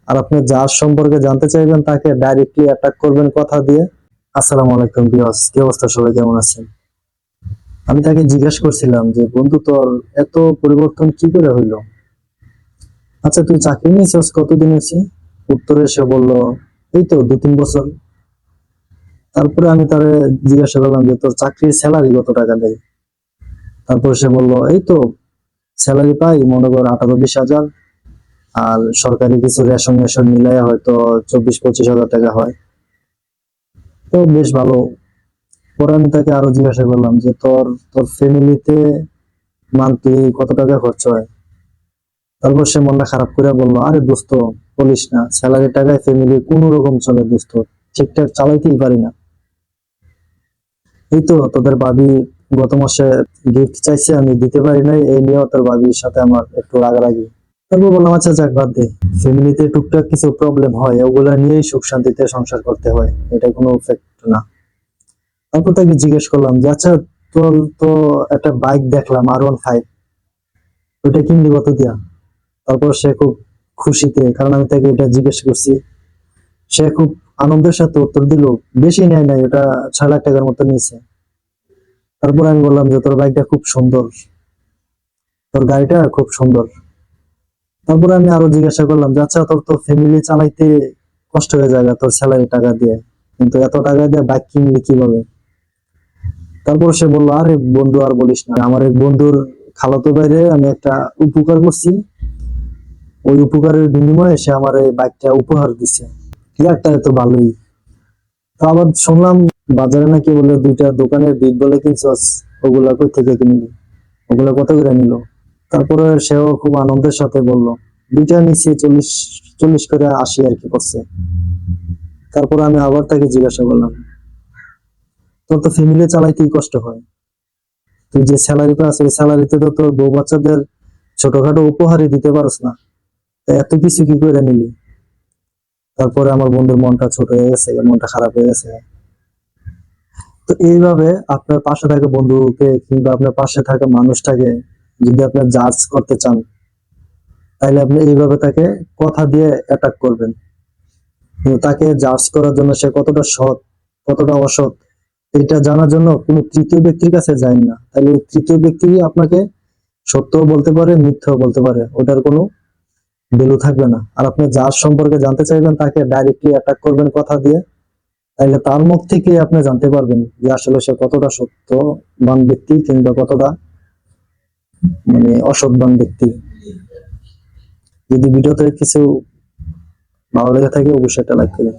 আর আপনি যার সম্পর্কে জানতে চাইবেন তাকে ডাইরেক্টলি অ্যাটাক করবেন কথা দিয়ে। আসসালামু আলাইকুম ভিউয়ার্স, কি অবস্থা, সবাই কেমন আছেন? আমি তাকে জিজ্ঞেস করছিলাম যে বন্ধু, তোর এত পরিবর্তন কি করে হইলো? আচ্ছা, তুই চাকরি নিয়েছিস কতদিন হয়েছে? উত্তরে সে বলল, এই তো 2-3 বছর। তারপরে আমি তারে জিজ্ঞাসা করলাম যে তোর চাকরির স্যালারি কত টাকা দেয়? তারপর সে বলল, এই তো স্যালারি পাই মনে কর 18-20 হাজার, আর সরকারি কিছু রেশন মেশন মিলাই হয়তো 24-25 হাজার টাকা হয়। তো বেশ ভালো। পরে আমি তাকে আরো জিজ্ঞাসা করলাম যে তোর তোর ফ্যামিলিতে মান্থলি কত টাকা খরচ হয়? তারপর সে মনটা খারাপ করে বললো, আরে দোস্ত, বলিস না, স্যালারি টাকায় ফ্যামিলি কোন রকম চলে দোস্ত, ঠিকঠাক চালাইতেই পারি না। এই তো তোদের ভাবি গত মাসে গিফট চাইছে, আমি দিতে পারি নাই, এই নিয়েও তোর ভাবির সাথে আমার একটু রাগারাগি। তারপর বললাম, আচ্ছা যাক, বাদ দে। ফ্যামিলিতে টুকটাক কিছু প্রবলেম হয়, ওগুলা নিয়েই সুখ শান্তিতে সংসার করতে হয়, এটা কোনো ফ্যাক্ট না। তারপর তাকে জিজ্ঞেস করলাম যে আচ্ছা, তোর তো একটা বাইক দেখলাম, R15, ওইটা কিনলি কত দিয়া? তারপর সে খুব খুশিতে, কারণ আমি তাকে এটা জিজ্ঞেস করছি, সে খুব আনন্দের সাথে উত্তর দিল, বেশি নেয় নাই, ওটা 6 লাখ টাকার মতো নিয়েছে। তারপর আমি বললাম যে তোর বাইকটা খুব সুন্দর, তোর গাড়িটা খুব সুন্দর। তারপর আমি আরো জিজ্ঞাসা করলাম যে আচ্ছা, তোর তো ফ্যামিলি চালাইতে কষ্ট হয়ে যায় তোর স্যালারি টাকা দিয়ে, কিন্তু এত টাকা দিয়ে বাইক কিনলি কিভাবে? তারপর সে বললো, আরে বন্ধু আর বলিস না, আমার এক বন্ধুর খালাতো ভাইরে আমি একটা উপকার করছি, ওই উপকারের বিনিময়ে সে আমার এই বাইকটা উপহার দিছে। একটা তো ভালোই। তো আবার শুনলাম বাজারে নাকি বলে দুইটা দোকানের বিট বলে কিনছস, ওগুলা কই থেকে কিনলি? ওগুলা কত করে নিল? তারপরে সেও খুব আনন্দের সাথে বলল, দুইটা নিচে 40 করে 80 আর কি করছে। তারপর আমি আবার তাকে জিজ্ঞাসা করলাম, তোর তো ফ্যামিলি চালাইতেই কষ্ট হয়, তুই যে স্যালারি পাস ওই স্যালারিতে তো তোর বউ বাচ্চাদের ছোটখাটো উপহারই দিতে পারস না, তা এত কিছু কি করে নিলি? তারপরে আমার বন্ধুর মনটা ছোট হয়ে গেছে, মনটা খারাপ হয়ে গেছে। তো এইভাবে আপনার পাশে থাকা বন্ধুকে কিংবা আপনার পাশে থাকা মানুষটাকে যদি আপনার জাজ করতে চান, তাহলে আপনি এইভাবে তাকে কথা দিয়ে অ্যাটাক করবেন। কিন্তু তাকে জাজ করার জন্য সে কতটা সৎ, কতটা অসৎ, এটা জানার জন্য কোনো তৃতীয় ব্যক্তির কাছে যায় না, তাহলে ওই তৃতীয় ব্যক্তি আপনাকে সত্যও বলতে পারে, মিথ্যাও বলতে পারে, ওটার কোনো ভ্যালু থাকবে না। আর আপনি যার সম্পর্কে জানতে চাইবেন তাকে ডাইরেক্টলি অ্যাটাক করবেন কথা দিয়ে, তাহলে তার মুখ থেকে আপনি জানতে পারবেন যে আসলে সে কতটা সত্যবান ব্যক্তি কিংবা কতটা অসৎবান ব্যক্তি। যদি ভিডিওতে কিছু ভালো লেগে থাকে অবশ্যই একটা লাইক করবেন।